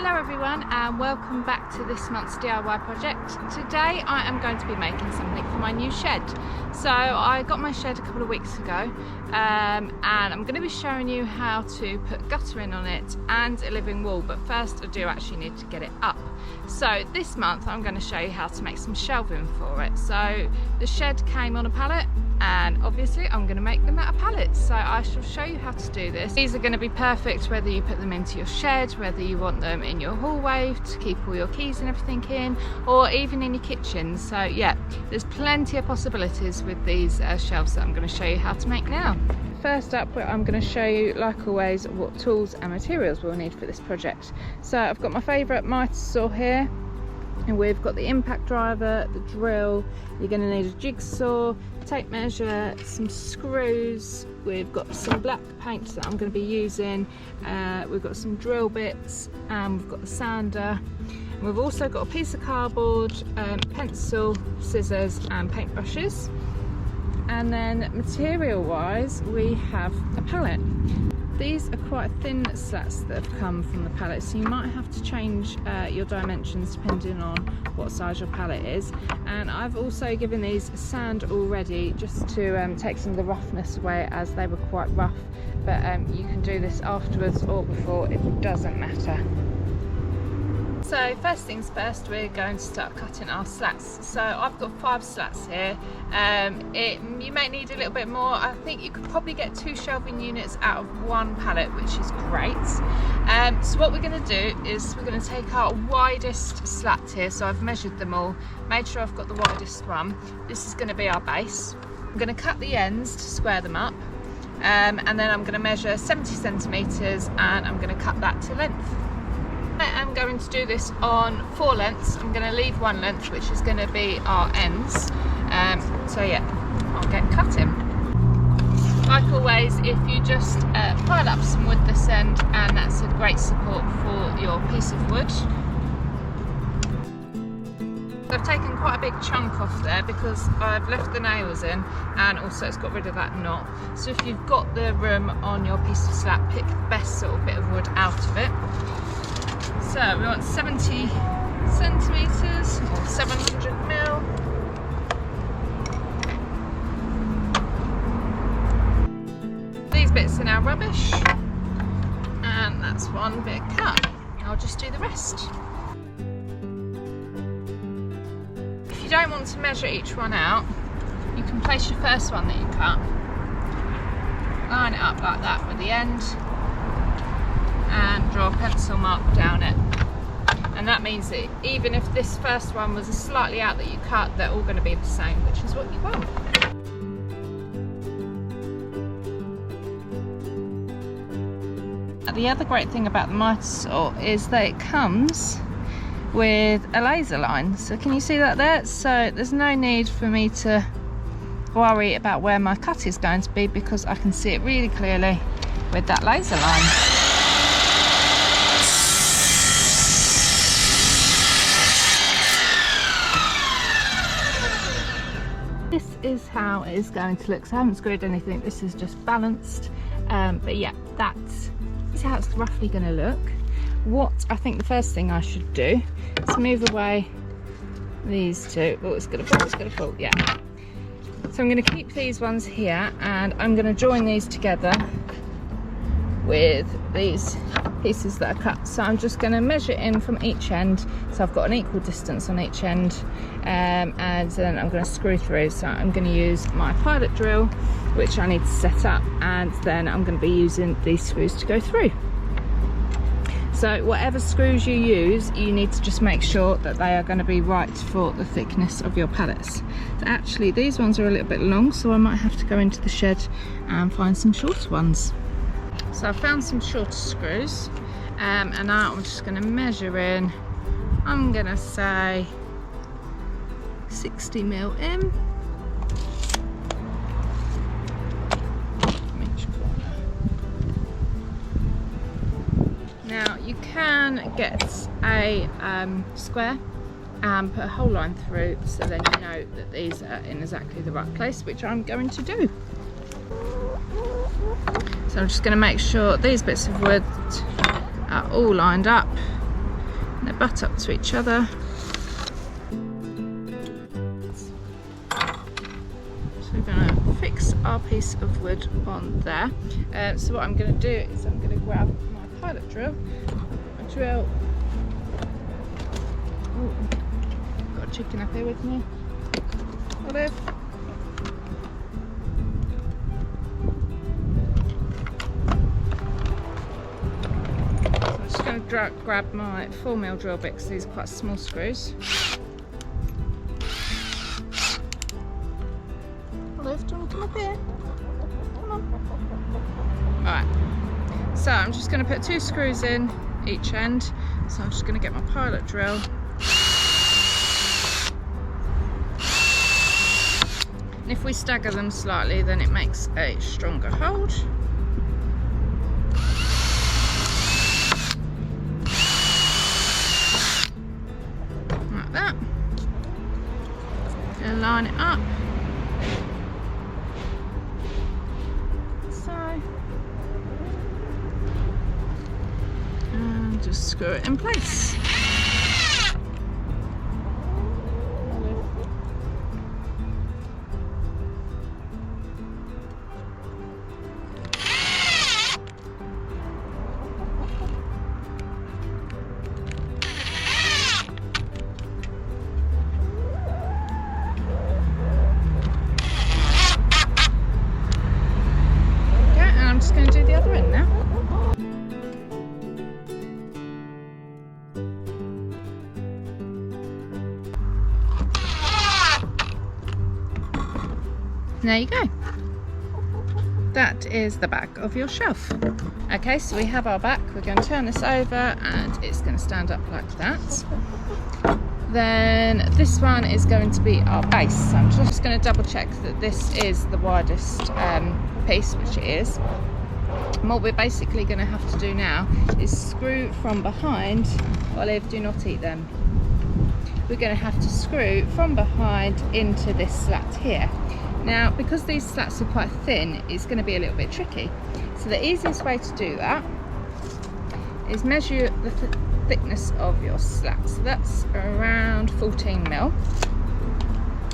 Hello everyone and welcome back to this month's DIY project. Today I am going to be making something for my new shed. So I got my shed a couple of weeks ago and I'm going to be showing you how to put guttering on it and a living wall, but first I do actually need to get it up. So this month I'm going to show you how to make some shelving for it. So the shed came on a pallet and obviously I'm going to make them out of pallets, so I shall show you how to do this. These are going to be perfect whether you put them into your shed, whether you want them in your hallway to keep all your keys and everything in, or even in your kitchen. So yeah, there's plenty of possibilities with these shelves that I'm going to show you how to make now. First up, I'm going to show you, like always, what tools and materials we'll need for this project. So I've got my favourite mitre saw here, and we've got the impact driver, the drill. You're going to need a jigsaw, tape measure, some screws. We've got some black paint that I'm going to be using. We've got some drill bits, and we've got the sander. And we've also got a piece of cardboard, pencil, scissors and paintbrushes. And then material wise, we have a pallet. These are quite thin slats that have come from the pallet, so you might have to change your dimensions depending on what size your pallet is. And I've also given these sand already, just to take some of the roughness away, as they were quite rough, but you can do this afterwards or before, it doesn't matter. So first things first, we're going to start cutting our slats. So I've got 5 slats here. You may need a little bit more. I think you could probably get 2 shelving units out of 1 pallet, which is great. So what we're going to do is we're going to take our widest slat here. So I've measured them all, made sure I've got the widest one. This is going to be our base. I'm going to cut the ends to square them up, and then I'm going to measure 70 centimetres and I'm going to cut that to length. I am going to do this on 4 lengths. I'm going to leave 1 length, which is going to be our ends. So yeah, I'll get cutting. Like always, if you just pile up some wood this end, and that's a great support for your piece of wood. I've taken quite a big chunk off there because I've left the nails in, and also it's got rid of that knot. So if you've got the room on your piece of slat, pick the best sort of bit of wood out of it. So we want 70 centimetres or 700 mil. These bits are now rubbish, and that's 1 bit cut. I'll just do the rest. If you don't want to measure each one out, you can place your first one that you cut, line it up like that with the end, and draw a pencil mark down it. And that means that even if this first one was slightly out that you cut, they're all going to be the same, which is what you want. The other great thing about the mitre saw is that it comes with a laser line. So can you see that there? So there's no need for me to worry about where my cut is going to be, because I can see it really clearly with that laser line. This is how it is going to look. So I haven't screwed anything, this is just balanced, but yeah, that is how it's roughly going to look. What I think the first thing I should do is move away these 2. Oh, it's going to fall, yeah. So I'm going to keep these ones here, and I'm going to join these together with these pieces that are cut. So I'm just going to measure in from each end, so I've got an equal distance on each end, and then I'm going to screw through. So I'm going to use my Pallet drill, which I need to set up, and then I'm going to be using these screws to go through. So whatever screws you use, you need to just make sure that they are going to be right for the thickness of your pallets. So actually these ones are a little bit long, so I might have to go into the shed and find some shorter ones. So I found some shorter screws, and now I'm just going to measure in. I'm going to say 60 mil in. Now you can get a square and put a whole line through, so then you know that these are in exactly the right place, which I'm going to do. So I'm just going to make sure these bits of wood are all lined up, They butt up to each other. So we're going to fix our piece of wood on there. So what I'm going to do is I'm going to grab my pilot drill. A drill. Ooh, got a chicken up here with me. Olive. I'm just going to grab my 4mm drill bit because these are quite small screws. Olive, do you want to come up here? Come on. Alright, so I'm just going to put 2 screws in each end. So I'm just going to get my pilot drill. And if we stagger them slightly, then it makes a stronger hold. Like that. Gonna line it up. So. And just screw it in place. Going to do the other end now. There you go. That is the back of your shelf. Okay, so we have our back. We're going to turn this over and it's going to stand up like that. Then this one is going to be our base. So I'm just going to double check that this is the widest piece, which it is. And what we're basically going to have to do now is screw from behind. Olive, do not eat them. We're going to have to screw from behind into this slat here. Now, because these slats are quite thin, it's going to be a little bit tricky. So the easiest way to do that is measure the thickness of your slat. So that's around 14mm.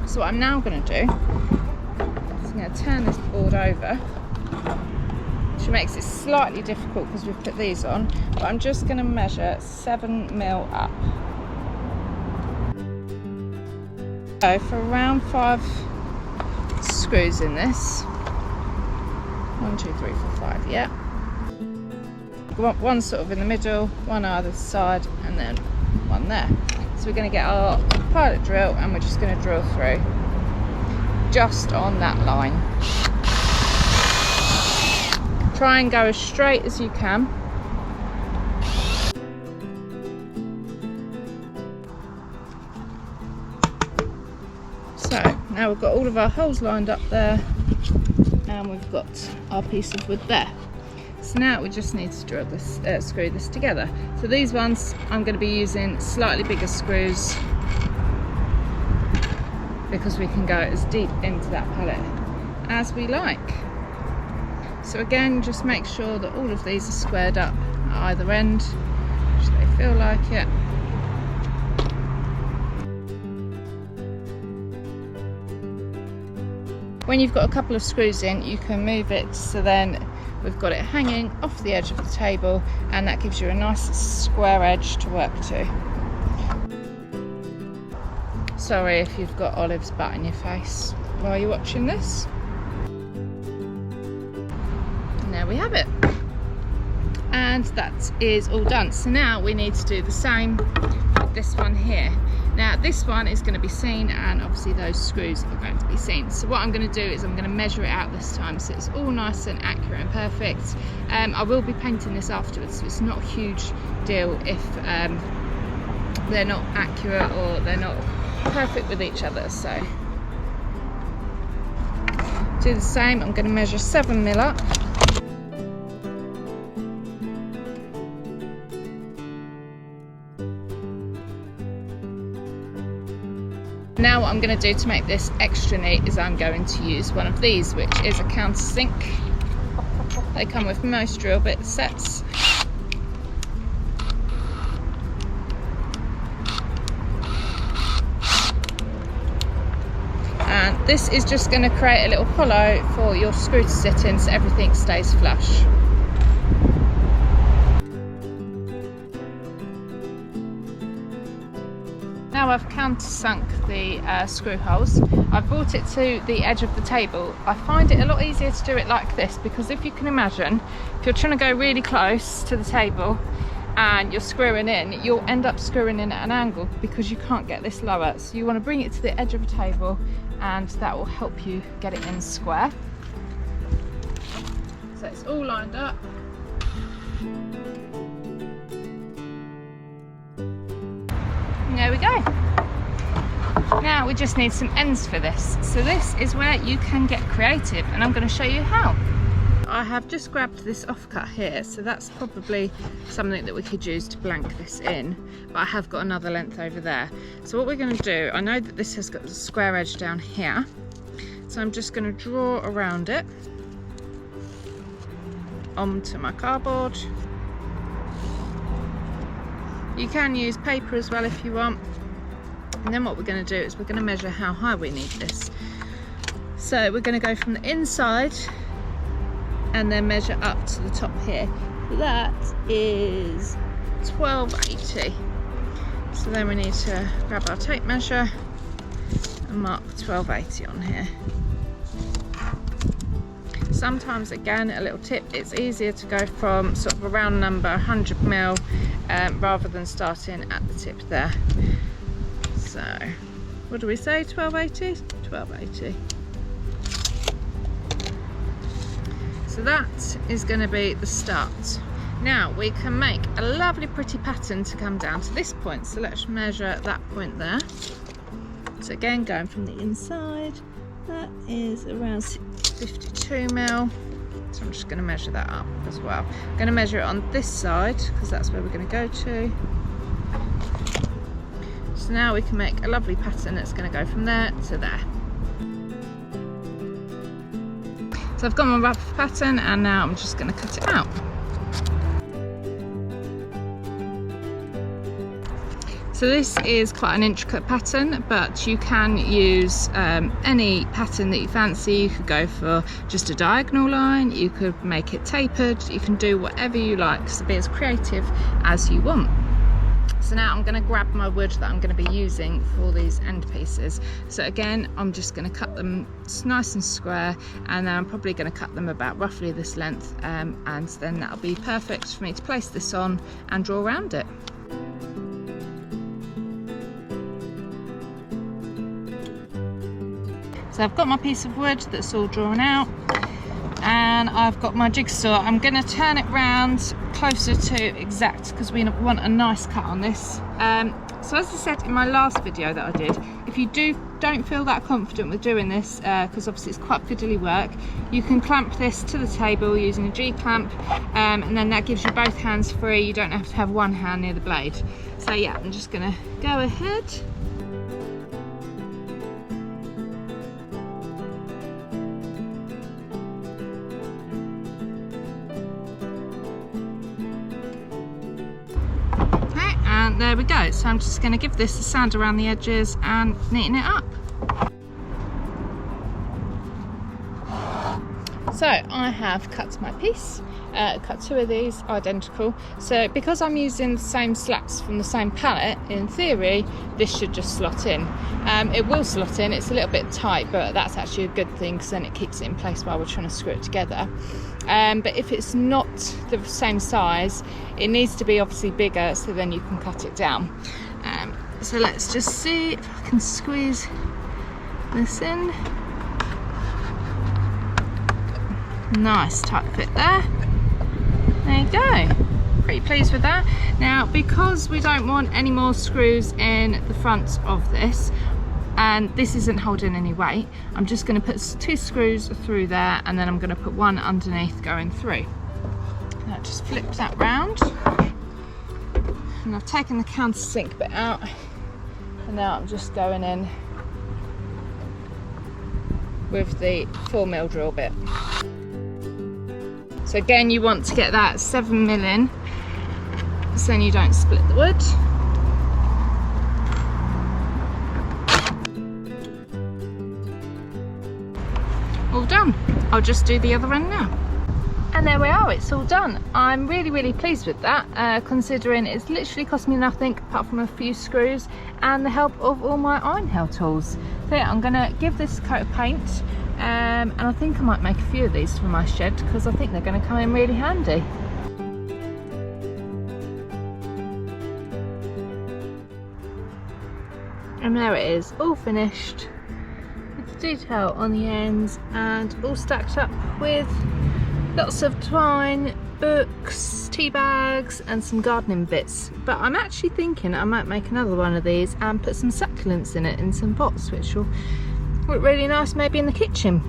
So what I'm now going to do is I'm going to turn this board over, which makes it slightly difficult because we've put these on, but I'm just going to measure 7mm up. So for around 5 screws in this, 1, 2, 3, 4, 5, yeah. We want one sort of in the middle, one either side, and then one there. So we're going to get our pilot drill and we're just going to drill through just on that line. Try and go as straight as you can. So now we've got all of our holes lined up there and we've got our piece of wood there. So now we just need to drill this, screw this together. So these ones I'm going to be using slightly bigger screws because we can go as deep into that pallet as we like. So again, just make sure that all of these are squared up at either end, so they feel like it. When you've got a couple of screws in, you can move it so then we've got it hanging off the edge of the table, and that gives you a nice square edge to work to. Sorry if you've got Olive's butt in your face while you're watching this. And there we have it. And that is all done. So now we need to do the same with this one here. Now this one is going to be seen, and obviously those screws are going to be seen. So what I'm going to do is I'm going to measure it out this time so it's all nice and accurate and perfect. I will be painting this afterwards, so it's not a huge deal if they're not accurate or they're not perfect with each other. So do the same. I'm going to measure 7mm up. Now what I'm going to do to make this extra neat is I'm going to use one of these, which is a countersink. They come with most drill bit sets. this is just going to create a little hollow for your screw to sit in so everything stays flush. Now I've countersunk the screw holes. I've brought it to the edge of the table. I find it a lot easier to do it like this because if you can imagine, if you're trying to go really close to the table and you're screwing in, you'll end up screwing in at an angle because you can't get this lower. So you want to bring it to the edge of a table and that will help you get it in square. So it's all lined up. There we go. Now we just need some ends for this. So this is where you can get creative and I'm going to show you how. I have just grabbed this offcut here, so that's probably something that we could use to blank this in, but I have got another length over there. So what we're going to do, I know that this has got a square edge down here, so I'm just going to draw around it onto my cardboard. You can use paper as well if you want. And then what we're going to do is we're going to measure how high we need this. So we're going to go from the inside and then measure up to the top here. That is 1280. So then we need to grab our tape measure and mark 1280 on here. Sometimes, again, a little tip, it's easier to go from sort of a round number 100mm rather than starting at the tip there. So what do we say, 1280? 1280. So that is going to be the start. Now we can make a lovely pretty pattern to come down to this point. So let's measure that point there. So again, going from the inside, that is around 52mm. So I'm just going to measure that up as well. I'm going to measure it on this side because that's where we're going to go to. So now we can make a lovely pattern that's going to go from there to there. So I've got my rough pattern and now I'm just going to cut it out. So this is quite an intricate pattern, but you can use any pattern that you fancy. You could go for just a diagonal line, you could make it tapered, you can do whatever you like, so be as creative as you want. So now I'm going to grab my wood that I'm going to be using for these end pieces. So again, I'm just going to cut them nice and square, and then I'm probably going to cut them about roughly this length, and then that'll be perfect for me to place this on and draw around it. So I've got my piece of wood that's all drawn out, and I've got my jigsaw. I'm going to turn it round closer to exact because we want a nice cut on this. So as I said in my last video that I did, if you don't feel that confident with doing this, because obviously it's quite fiddly work, you can clamp this to the table using a G-clamp, and then that gives you both hands free. You don't have to have one hand near the blade. So yeah, I'm just going to go ahead. There we go. So I'm just going to give this a sand around the edges and neaten it up. So I have cut my piece, cut two of these identical. So because I'm using the same slats from the same pallet, in theory this should just slot in. It will slot in, it's a little bit tight, but that's actually a good thing because then it keeps it in place while we're trying to screw it together. But if it's not the same size, it needs to be obviously bigger, so then you can cut it down. So let's just see if I can squeeze this in. Nice tight fit there. There you go. Pretty pleased with that. Now, because we don't want any more screws in the front of this, and this isn't holding any weight, I'm just going to put 2 screws through there, and then I'm going to put 1 underneath going through. Now just flip that round, and I've taken the countersink bit out, and now I'm just going in with the 4mm drill bit. So again, you want to get that 7mm in, so then you don't split the wood. done. I'll just do the other end now. And there we are, it's all done. I'm really pleased with that, considering it's literally cost me nothing apart from a few screws and the help of all my Einhell tools. So yeah, I'm gonna give this a coat of paint, and I think I might make a few of these for my shed because I think they're gonna come in really handy. And there it is, all finished with the detail on the ends and all stacked up with lots of twine, books, tea bags and some gardening bits. But I'm actually thinking I might make another one of these and put some succulents in it in some pots, which will look really nice maybe in the kitchen.